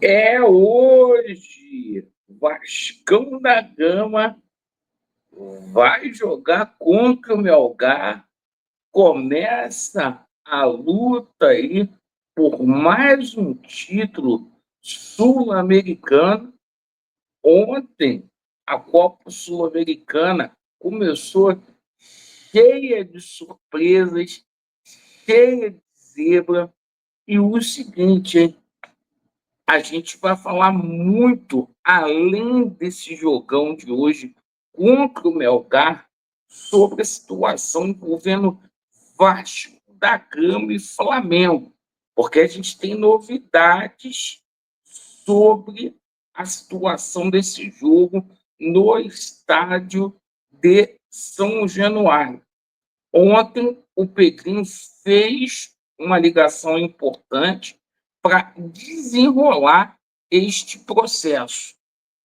É hoje. Vascão da Gama vai jogar contra o Melgar. Começa a luta aí por mais um título sul-americano. Ontem, a Copa Sul-Americana começou cheia de surpresas, cheia de zebra. E o seguinte, hein? A gente vai falar muito, além desse jogão de hoje contra o Melgar, sobre a situação envolvendo Vasco da Gama e Flamengo, porque a gente tem novidades sobre a situação desse jogo no estádio de São Januário. Ontem, o Pedrinho fez uma ligação importante para desenrolar este processo.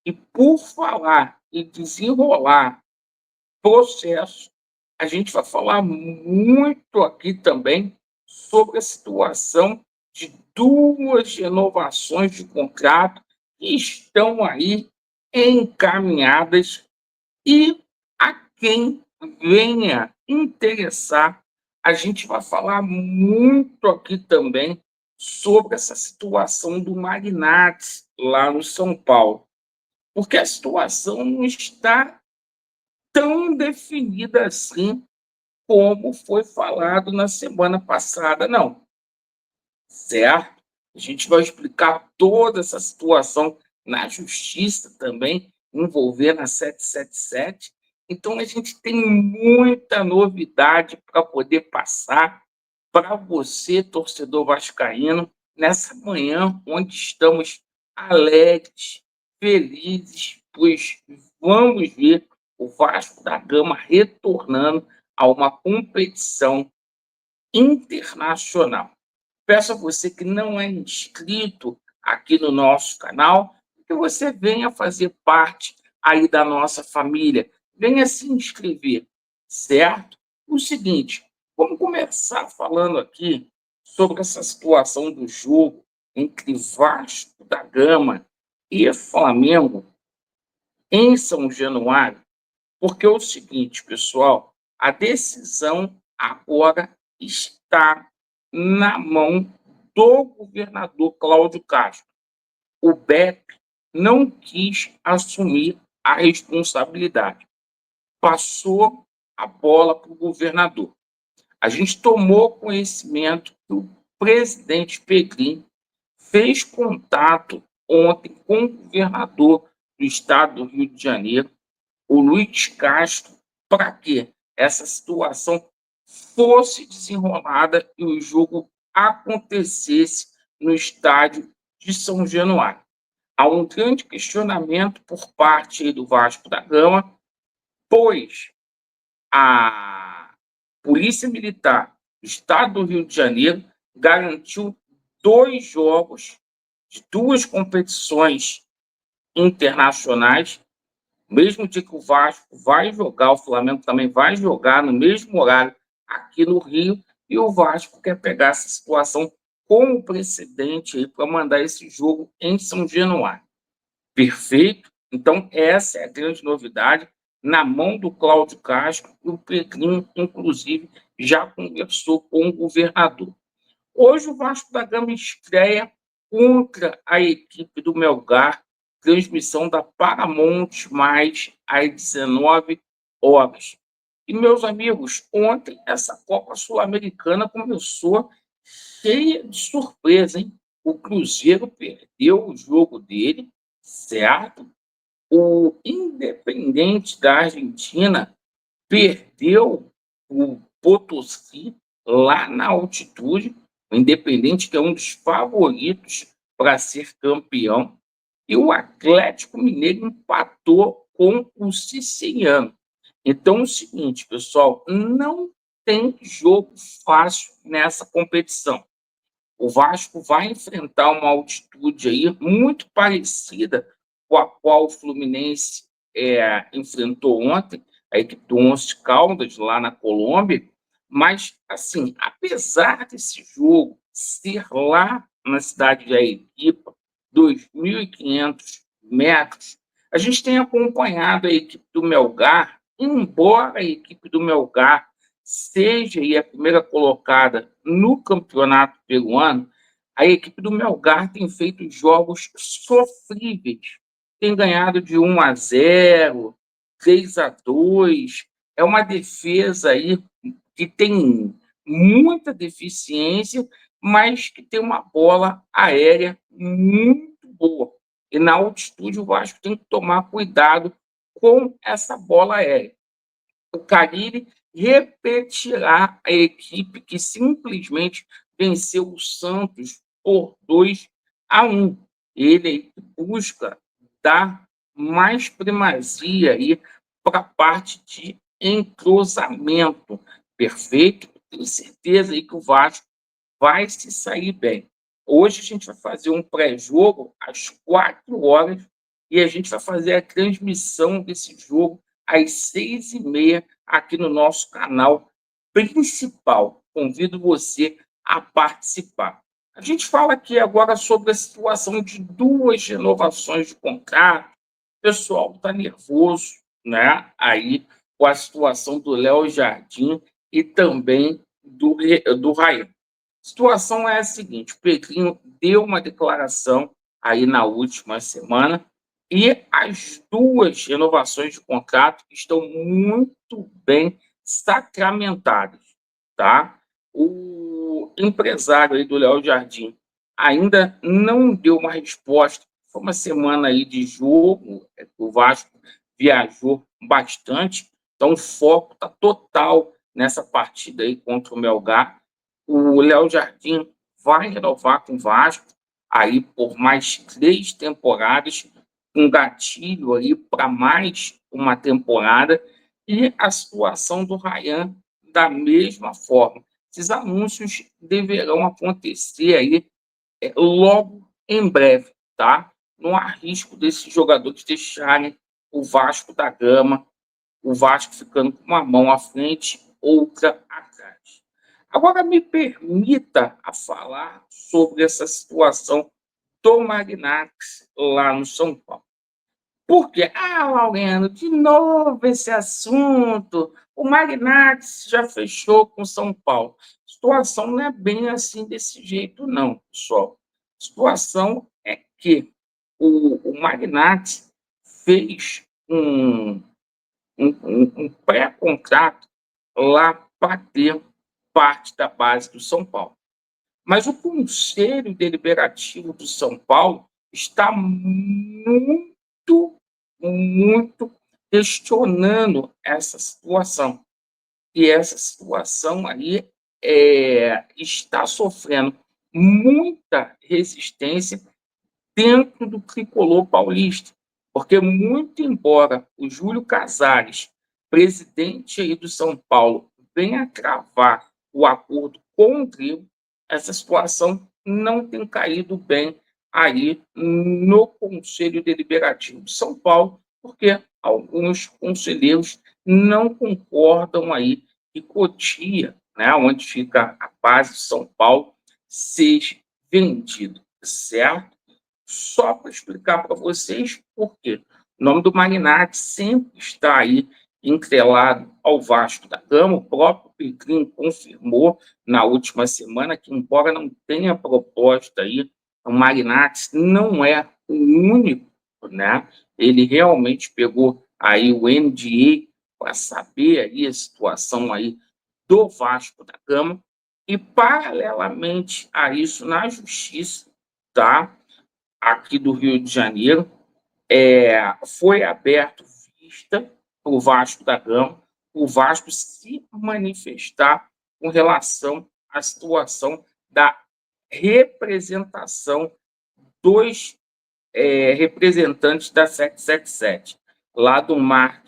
E por falar em desenrolar processo, a gente vai falar muito aqui também sobre a situação de duas renovações de contrato que estão aí encaminhadas e a quem venha interessar, a gente vai falar muito aqui também sobre essa situação do Magnate lá no São Paulo, porque a situação não está tão definida assim como foi falado na semana passada, não, certo? A gente vai explicar toda essa situação na justiça também, envolvendo a 777. Então, a gente tem muita novidade para poder passar para você, torcedor vascaíno, nessa manhã onde estamos alegres, felizes, pois vamos ver o Vasco da Gama retornando a uma competição internacional. Peço a você que não é inscrito aqui no nosso canal, que você venha fazer parte aí da nossa família. Venha se inscrever, certo? O seguinte, vamos começar falando aqui sobre essa situação do jogo entre Vasco da Gama e Flamengo em São Januário, porque é o seguinte, pessoal, a decisão agora está na mão do governador Cláudio Castro. O BEP não quis assumir a responsabilidade, passou a bola para o governador. A gente tomou conhecimento que o presidente Pedrinho fez contato ontem com o governador do estado do Rio de Janeiro, o Luiz Castro, para que essa situação fosse desenrolada e o jogo acontecesse no estádio de São Januário. Há um grande questionamento por parte do Vasco da Gama, pois a Polícia Militar do Estado do Rio de Janeiro garantiu 2 jogos de 2 competições internacionais. Mesmo dia que o Vasco vai jogar, o Flamengo também vai jogar no mesmo horário aqui no Rio, e o Vasco quer pegar essa situação como precedente aí para mandar esse jogo em São Januário. Perfeito? Então, essa é a grande novidade, na mão do Cláudio Castro, e o Pedrinho, inclusive, já conversou com o governador. Hoje, o Vasco da Gama estreia contra a equipe do Melgar, transmissão da Paramount+, às 19 horas. E, meus amigos, ontem essa Copa Sul-Americana começou cheia de surpresa, hein? O Cruzeiro perdeu o jogo dele, certo? O Independente da Argentina perdeu o Potosí lá na altitude, o Independente, que é um dos favoritos para ser campeão, e o Atlético Mineiro empatou com o Siciliano. Então, é o seguinte, pessoal, não tem jogo fácil nessa competição. O Vasco vai enfrentar uma altitude aí muito parecida com a qual o Fluminense enfrentou ontem, a equipe do Once Caldas, lá na Colômbia. Mas, assim, apesar desse jogo ser lá na cidade de Arequipa, 2.500 metros, a gente tem acompanhado a equipe do Melgar, embora a equipe do Melgar seja aí a primeira colocada no campeonato peruano, a equipe do Melgar tem feito jogos sofríveis, tem ganhado de 1-0, 3-2, é uma defesa aí que tem muita deficiência, mas que tem uma bola aérea muito boa. E na altitude o Vasco tem que tomar cuidado com essa bola aérea. O Carille repetirá a equipe que simplesmente venceu o Santos por 2-1. Ele busca dar mais primazia aí para a parte de entrosamento. Perfeito? Tenho certeza aí que o Vasco vai se sair bem. Hoje a gente vai fazer um pré-jogo às 4 horas e a gente vai fazer a transmissão desse jogo às 6h30 aqui no nosso canal principal. Convido você a participar. A gente fala aqui agora sobre a situação de 2 renovações de contrato. O pessoal está nervoso, né? Aí com a situação do Léo Jardim e também do Raí. A situação é a seguinte: o Pedrinho deu uma declaração aí na última semana e as 2 renovações de contrato estão muito bem sacramentadas, tá? O empresário aí do Léo Jardim ainda não deu uma resposta. Foi uma semana aí de jogo, o Vasco viajou bastante, então o foco está total nessa partida aí contra o Melgar. O Léo Jardim vai renovar com o Vasco aí por mais 3 temporadas, um gatilho aí para mais uma temporada, e a situação do Ryan da mesma forma. Esses anúncios deverão acontecer aí logo em breve, tá? Não há risco desses jogadores deixarem o Vasco da Gama, o Vasco ficando com uma mão à frente, outra atrás. Agora me permita a falar sobre essa situação do Magnats lá no São Paulo. Por quê? Laureano, de novo esse assunto. O Magnats já fechou com São Paulo. A situação não é bem assim desse jeito, não, pessoal. A situação é que o Magnats fez um pré-contrato lá para ter parte da base do São Paulo. Mas o Conselho Deliberativo do São Paulo está muito questionando essa situação. E essa situação aí está sofrendo muita resistência dentro do tricolor paulista, porque muito embora o Júlio Casares, presidente aí do São Paulo, venha cravar o acordo com o Grilo, essa situação não tem caído bem aí no Conselho Deliberativo de São Paulo, porque alguns conselheiros não concordam aí que Cotia, né, onde fica a base de São Paulo, seja vendido, certo? Só para explicar para vocês por quê. O nome do Magnate sempre está aí entrelado ao Vasco da Gama. O próprio Pedrinho confirmou na última semana que, embora não tenha proposta aí, o Magnate não é o único, né? Ele realmente pegou aí o NDA para saber aí a situação aí do Vasco da Gama e, paralelamente a isso, na Justiça, tá? Aqui do Rio de Janeiro, foi aberto vista para o Vasco da Gama, o Vasco se manifestar com relação à situação da representação dos representantes da 777, lá do Mar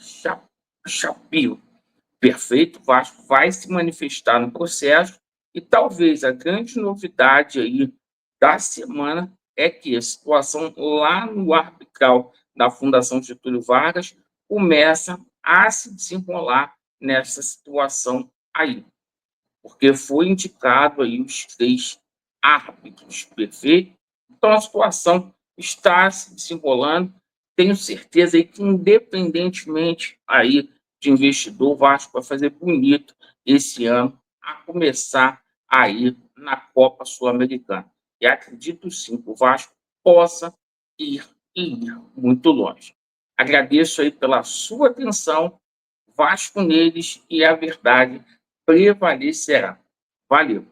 Chapio. Perfeito, o Vasco vai se manifestar no processo e talvez a grande novidade aí da semana é que a situação lá no arbitral da Fundação Getúlio Vargas começa a se desenrolar nessa situação aí, porque foi indicado aí os 3 árbitros, perfeito? Então a situação está se desenrolando. Tenho certeza aí que, independentemente aí de investidor, o Vasco vai fazer bonito esse ano, a começar aí na Copa Sul-Americana. E acredito sim que o Vasco possa ir e ir muito longe. Agradeço aí pela sua atenção. Vasco neles e a verdade prevalecerá. Valeu.